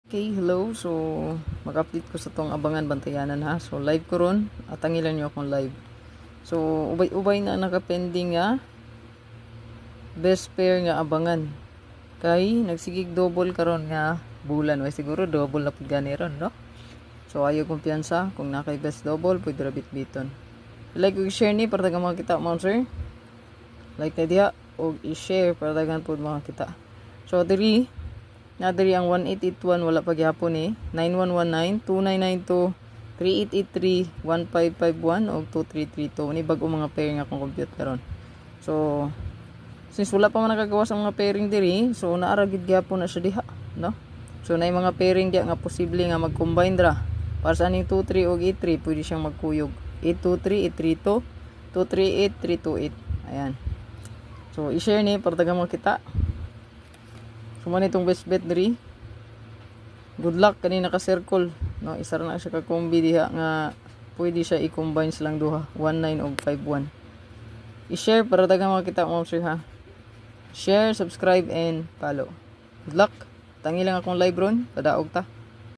Okay, hello. So, mag-update ko sa tong abangan bantayanan ha. So, live ko ron. At tangilan nyo akong live. So, ubay-ubay na nakapending nga. Best pair nga abangan. Kay, nagsigig double karon nga bulan. Way siguro double na pud gani ron, no? So, ayaw kumpiyansa. Kung nakay best double, pwede rabit biton. Like ko i-share ni para tagang makita mo, sir. Like na diha. O i-share para tagang po makita. So, diri ang 1881 wala pa gyapon ni 9119 2992 3883 1551 o 2332 ni bag-o mga pairing akong compute karon. So since wala pa man nagagawa sa mga pairing diri, so naara gid gyapon na siya diha, no? So nay mga pairing diha nga posible nga mag-combine dra. Para sa aning 23 o 83 pwede siyang magkuyog. 823 832 238 328. Ayan. So i-share ni para tagang makita. Kuman itong best bet diri. Good luck kanina ka circle, no? Isa ra na siya ka kombi diha nga pwede siya i-combine silang duha, 19 og 51. I-share para daghang makita mo sir ha. Share, subscribe and follow. Good luck. Tangi lang akong live ron, padaog ta.